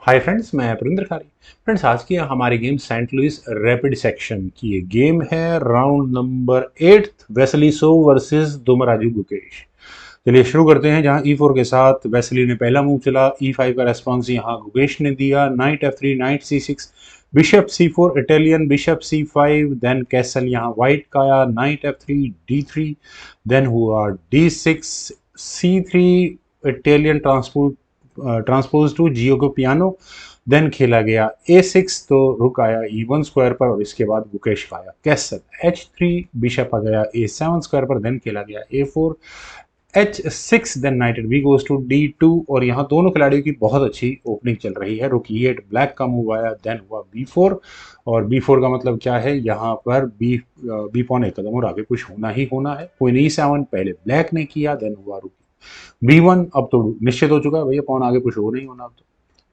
Hi friends, मैं परिंद्र खारी। Friends, आज की हमारी game Saint Louis rapid section की ये गेम है। Round number 8 वेसलीसो versus दोमराजू Gukesh. चलिए शुरू करते हैं। जहां E4 के साथ वेसली ने पहला मूव चला, E5 का रेस्पॉन्स यहां गुकेश ने दिया। Night F3, night C6, bishop C4 Italian, bishop C5, then castle यहां व्हाइट का आया। नाइट F3, D3, देन हुआ D6, C3 Italian transpose to जियो को पियानो। देन खेला गया A6, तो रुक आया E1 स्क्वायर पर और इसके बाद गुकेश का आया कैसल। H3, बिशप आ गया A7 स्क्वायर पर। देन खेला गया A4, H6, then night B goes to D2। और यहाँ दोनों खिलाड़ियों की बहुत अच्छी ओपनिंग चल रही है। रुक E8, ब्लैक का मूव आया। देन हुआ B4, और B4 का मतलब क्या है, यहाँ पर बी पॉन एक कदम और आगे कुछ होना ही होना है। क्वीन E7 पहले ब्लैक ने किया, देन हुआ रुक B1। अब तो निश्चित हो चुका है भैया, पॉन आगे कुछ हो नहीं होना। अब तो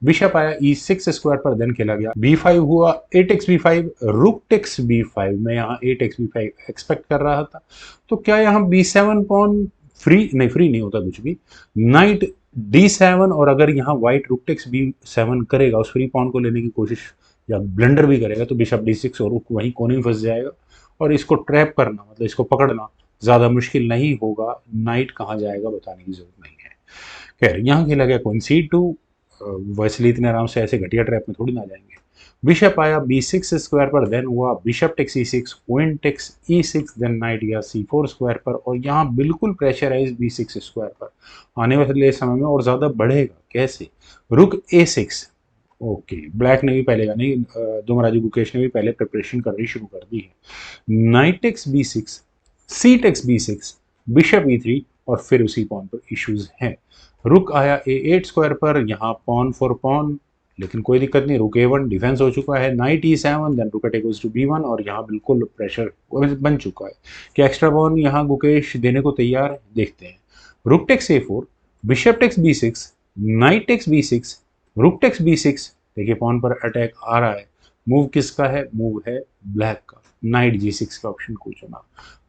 बिशप आया E6 स्क्वायर पर। देन खेला गया B5 हुआ 8x B5, rook takes B5। मैं यहाँ 8x B5 एक्सपेक्ट कर रहा था। तो क्या यहाँ B7 पॉन फ्री नहीं होता कुछ भी। नाइट D7, और अगर यहाँ व्हाइट रुक टेक्स B7 करेगा, उस फ्री पॉन को लेने की कोशिश या ब्लंडर भी करेगा, तो बिशप D6 और रुक वहीं कोने में फंस जाएगा। और इसको ट्रैप करना, मतलब इसको पकड़ना ज्यादा मुश्किल नहीं होगा। नाइट कहाँ जाएगा बताने की जरूरत नहीं है। खैर, यहाँ खेला गया क्वीन C2। वैसे इतने आराम से ऐसे घटिया ट्रैप में थोड़ी ना जाएंगे। बिशप आया B6 स्क्वायर पर। देन हुआ bishop takes E6, queen takes E6, then night गया C4 स्क्वायर पर। और यहाँ बिल्कुल प्रेशराइज B6 स्क्वायर पर। आने वाले समय में और ज्यादा बढ़ेगा। कैसे? रुक A6। ओके, ब्लैक ने भी पहले का नहीं, दोमराजू गुकेश ने भी पहले प्रिपरेशन करनी शुरू कर दी है। नाइट टेक्स B6, सी टेक्स B6, बिशप E3, और फिर उसी पॉन पर इश्यूज हैं। रुक आया A8 स्क्वायर पर, यहाँ पॉन फॉर पॉन, लेकिन कोई दिक्कत नहीं। रुक A1 डिफेंस हो चुका है। Night E7, then rook takes to B1, और यहाँ बिल्कुल प्रेशर बन चुका है कि एक्स्ट्रा पॉन यहाँ गुकेश देने को तैयार है। देखते हैं। Rook takes A4, bishop takes B6, knight takes B6, rook takes B6। देखिए पॉन पर अटैक आ रहा है। मूव किसका है? मूव है ब्लैक का। नाइट G6 का ऑप्शन को चुना।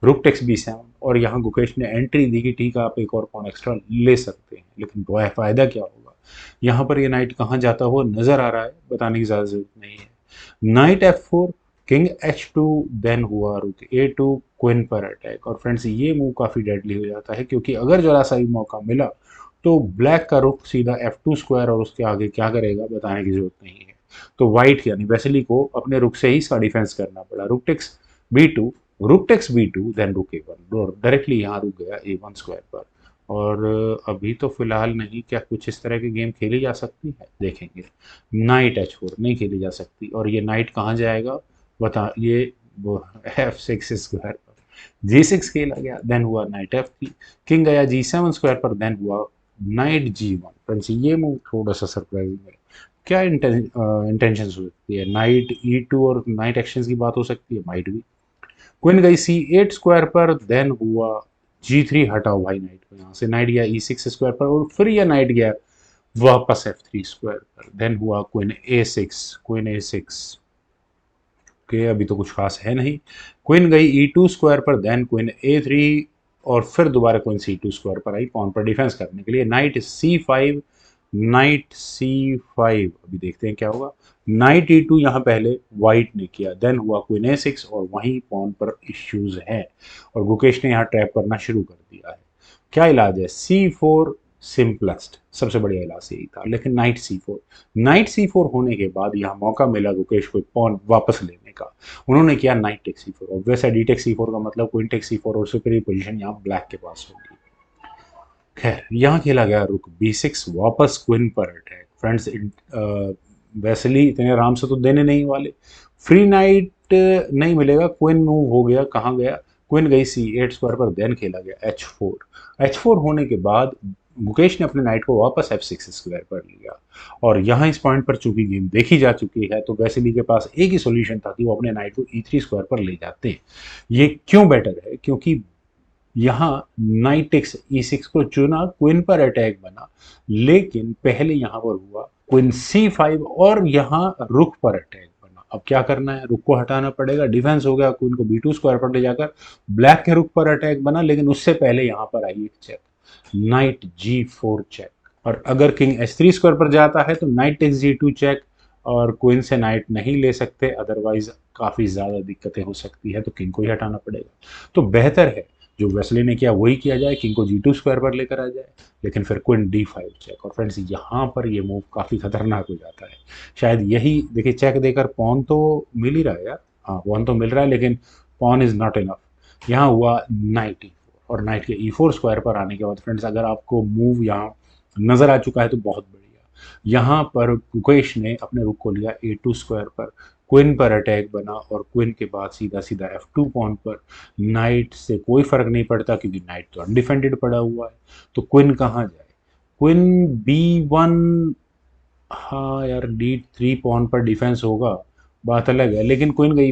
रुक टेक्स B7, और यहाँ गुकेश ने एंट्री दी कि ठीक है आप एक और पॉन एक्स्ट्रा ले सकते हैं, लेकिन फायदा क्या होगा? यहाँ पर ये नाइट कहाँ जाता हुआ नजर आ रहा है, बताने की ज्यादा जरूरत नहीं है। Night F4, king H2, then हुआ रुक A2, क्वीन पर अटैक। और फ्रेंड्स, ये मूव काफी डेडली हो जाता है, क्योंकि अगर जरा सा ही मौका मिला तो ब्लैक का रुख सीधा F2 स्क्वायर, और उसके आगे क्या करेगा बताने की जरूरत नहीं है। तो व्हाइट यानी वेसली को अपने रुख से ही इसका डिफेंस करना पड़ा। Rook takes B2, rook takes B2, then रुक A1, और डायरेक्टली यहाँ रुक गया A1 स्क्वायर पर। और अभी तो फिलहाल नहीं। क्या कुछ इस तरह की गेम खेली जा सकती है? देखेंगे। नाइट H4 नहीं खेली जा सकती, और ये नाइट कहाँ जाएगा बता, ये वो F6 स्क्वायर पर। G6 खेला गया, देन हुआ नाइट F3, किंग गया G7 स्क्वायर पर। देन हुआ नाइट G1। फ्रेंड्स, ये मूव थोड़ा सा सरप्राइजिंग है। क्या इंटेंशन हो सकती है? नाइट E2 और नाइट एक्शन की बात हो सकती है, माइट भी। क्वीन गई C8 स्क्वायर पर। देन हुआ G3, हटाओ भाई नाइट को यहाँ से। नाइट गया E6 स्क्वायर पर, और फिर यह नाइट गया वापस F3 स्क्वायर पर। देन हुआ क्वीन A6, क्वीन A6 के अभी तो कुछ खास है नहीं। क्वीन गई E2 स्क्वायर पर। देन क्वीन A3, और फिर दोबारा क्वीन C2 स्क्वायर पर आई पॉन पर डिफेंस करने के लिए। नाइट C5, नाइट C5, अभी देखते हैं क्या होगा। नाइट E2 यहाँ पहले व्हाइट ने किया। देन हुआ क्वीन A6, और वहीं पॉन पर इश्यूज हैं, और गुकेश ने यहाँ ट्रैप करना शुरू कर दिया है। क्या इलाज है? C4 सिंपलेस्ट, सबसे बढ़िया इलाज यही था। लेकिन नाइट C4 होने के बाद यहाँ मौका मिला गुकेश को पॉन वापस लेने का। उन्होंने किया नाइट टेक C4, और वैसे डी टेक C4 का मतलब क्वीन टेक C4, और सुपीरियर पोजीशन यहाँ ब्लैक के पास होगी। खैर, यहाँ खेला गया रुक B6, वापस क्वीन पर अटैक। फ्रेंड्स, वैसली इतने आराम से तो देने नहीं वाले। फ्री नाइट नहीं मिलेगा। क्वीन मूव हो गया, कहाँ गया? क्वीन गई C8 स्क्वायर पर। देन खेला गया H4 होने के बाद मुकेश ने अपने नाइट को वापस F6 स्क्वायर पर लिया। और यहाँ इस पॉइंट पर चूंकि गेम देखी जा चुकी है, तो वैसली के पास एक ही सोल्यूशन था कि वो अपने नाइट को E3 स्क्वायर पर ले जाते। ये क्यों बेटर है? क्योंकि यहाँ नाइट टेक्स E6 को चुना, क्वीन पर अटैक बना, लेकिन पहले यहाँ पर हुआ क्वीन C5, और यहाँ रुक पर अटैक बना। अब क्या करना है? रुक को हटाना पड़ेगा। डिफेंस हो गया, क्वीन को B2 स्क्वायर पर ले जाकर ब्लैक के रुक पर अटैक बना, लेकिन उससे पहले यहाँ पर आई एक चेक, नाइट G4 चेक। और अगर किंग H3 स्क्वायर पर जाता है तो नाइट टेक्स G2 चेक, और क्वीन से नाइट नहीं ले सकते, अदरवाइज काफ़ी ज़्यादा दिक्कतें हो सकती है, तो किंग को ही हटाना पड़ेगा। तो बेहतर है जो वेस्ली ने किया वही किया जाए, किंग को G2 स्क्वायर पर लेकर आ जाए, लेकिन फिर क्वीन D5 चेक। और फ्रेंड्स यहाँ पर ये मूव काफ़ी खतरनाक हो जाता है। शायद यही देखिए, चेक देकर पॉन तो मिल ही रहा है यार, हाँ पॉन तो मिल रहा है, लेकिन पॉन इज़ नॉट इनफ। यहाँ हुआ नाइट E4, और नाइट के E4 स्क्वायर पर आने के बाद फ्रेंड्स अगर आपको मूव यहाँ नज़र आ चुका है तो बहुत बढ़िया। यहाँ पर गुकेश ने अपने रुक को लिया A2 स्क्वायर पर, क्वीन पर अटैक बना, और क्वीन के बाद सीधा सीधा F2 पॉन पर। नाइट से कोई फर्क नहीं पड़ता क्योंकि नाइट तो अनडिफेंडेड पड़ा हुआ है, तो क्वीन कहाँ जाए? क्वीन B1, हाँ यार D3 पॉन पर डिफेंस होगा, बात अलग है, लेकिन क्वीन गई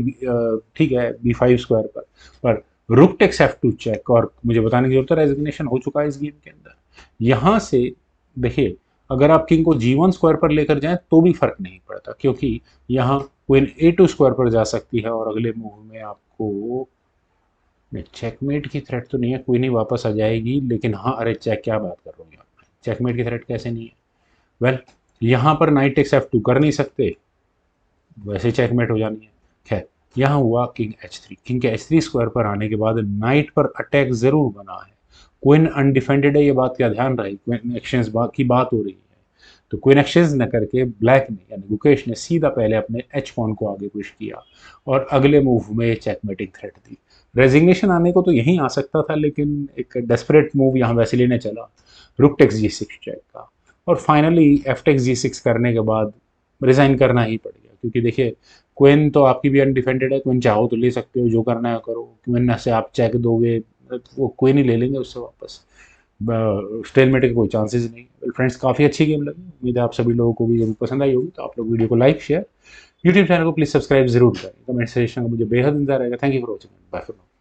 ठीक है B5 स्क्वायर पर रुक टेक्स F2 चेक, और मुझे बताने की जरूरत है रेजिग्नेशन हो चुका है इस गेम के अंदर। यहाँ से देखिए, अगर आप किंग को G1 स्क्वायर पर लेकर जाएं तो भी फर्क नहीं पड़ता, क्योंकि यहाँ क्वीन A2 स्क्वायर पर जा सकती है, और अगले मूव में आपको चेकमेट की थ्रेट तो नहीं है, क्वीन ही वापस आ जाएगी, लेकिन हाँ अरे चेक, क्या बात कर रहे हो आप, चेकमेट की थ्रेट कैसे नहीं है? वेल यहाँ पर नाइट टेक्स F2 कर नहीं सकते, वैसे चेकमेट हो जानी है। खैर, यहाँ हुआ किंग H3, किंग के H3 स्क्वायर पर आने के बाद नाइट पर अटैक जरूर बना है, क्वीन अनडिफेंडेड है, ये बात का ध्यान रहे, क्वीन एक्सचेंज की बात हो रही है, तो क्वीन एक्सचेंज न करके ब्लैक ने यानी गुकेश ने सीधा पहले अपने एच पॉन को आगे पुश किया, और अगले मूव में चेकमेटिंग थ्रेट दी। रेजिग्नेशन आने को तो यहीं आ सकता था, लेकिन एक डेस्परेट मूव यहाँ वैसिली ने चला, रुक टेक्स G6 चेक का, और फाइनली एफ टेक्स G6 करने के बाद रिजाइन करना ही पड़ गया, क्योंकि देखिए क्वीन तो आपकी भी अनडिफेंडेड है, क्वीन चाहो तो ले सकते हो, जो करना है करो, क्वीन से आप चेक दोगे वो क्वीन ही ले लेंगे उससे वापस, स्टेलमेट के कोई चांसेस नहीं। फ्रेंड्स काफ़ी अच्छी गेम लगी, उम्मीद है आप सभी लोगों को भी जरूर पसंद आई होगी, तो आप लोग वीडियो को लाइक शेयर, यूट्यूब चैनल को प्लीज़ सब्सक्राइब जरूर करें, कमेंट सेक्शन का मुझे बेहद इंतजार रहेगा। Thank you for watching, bye for now.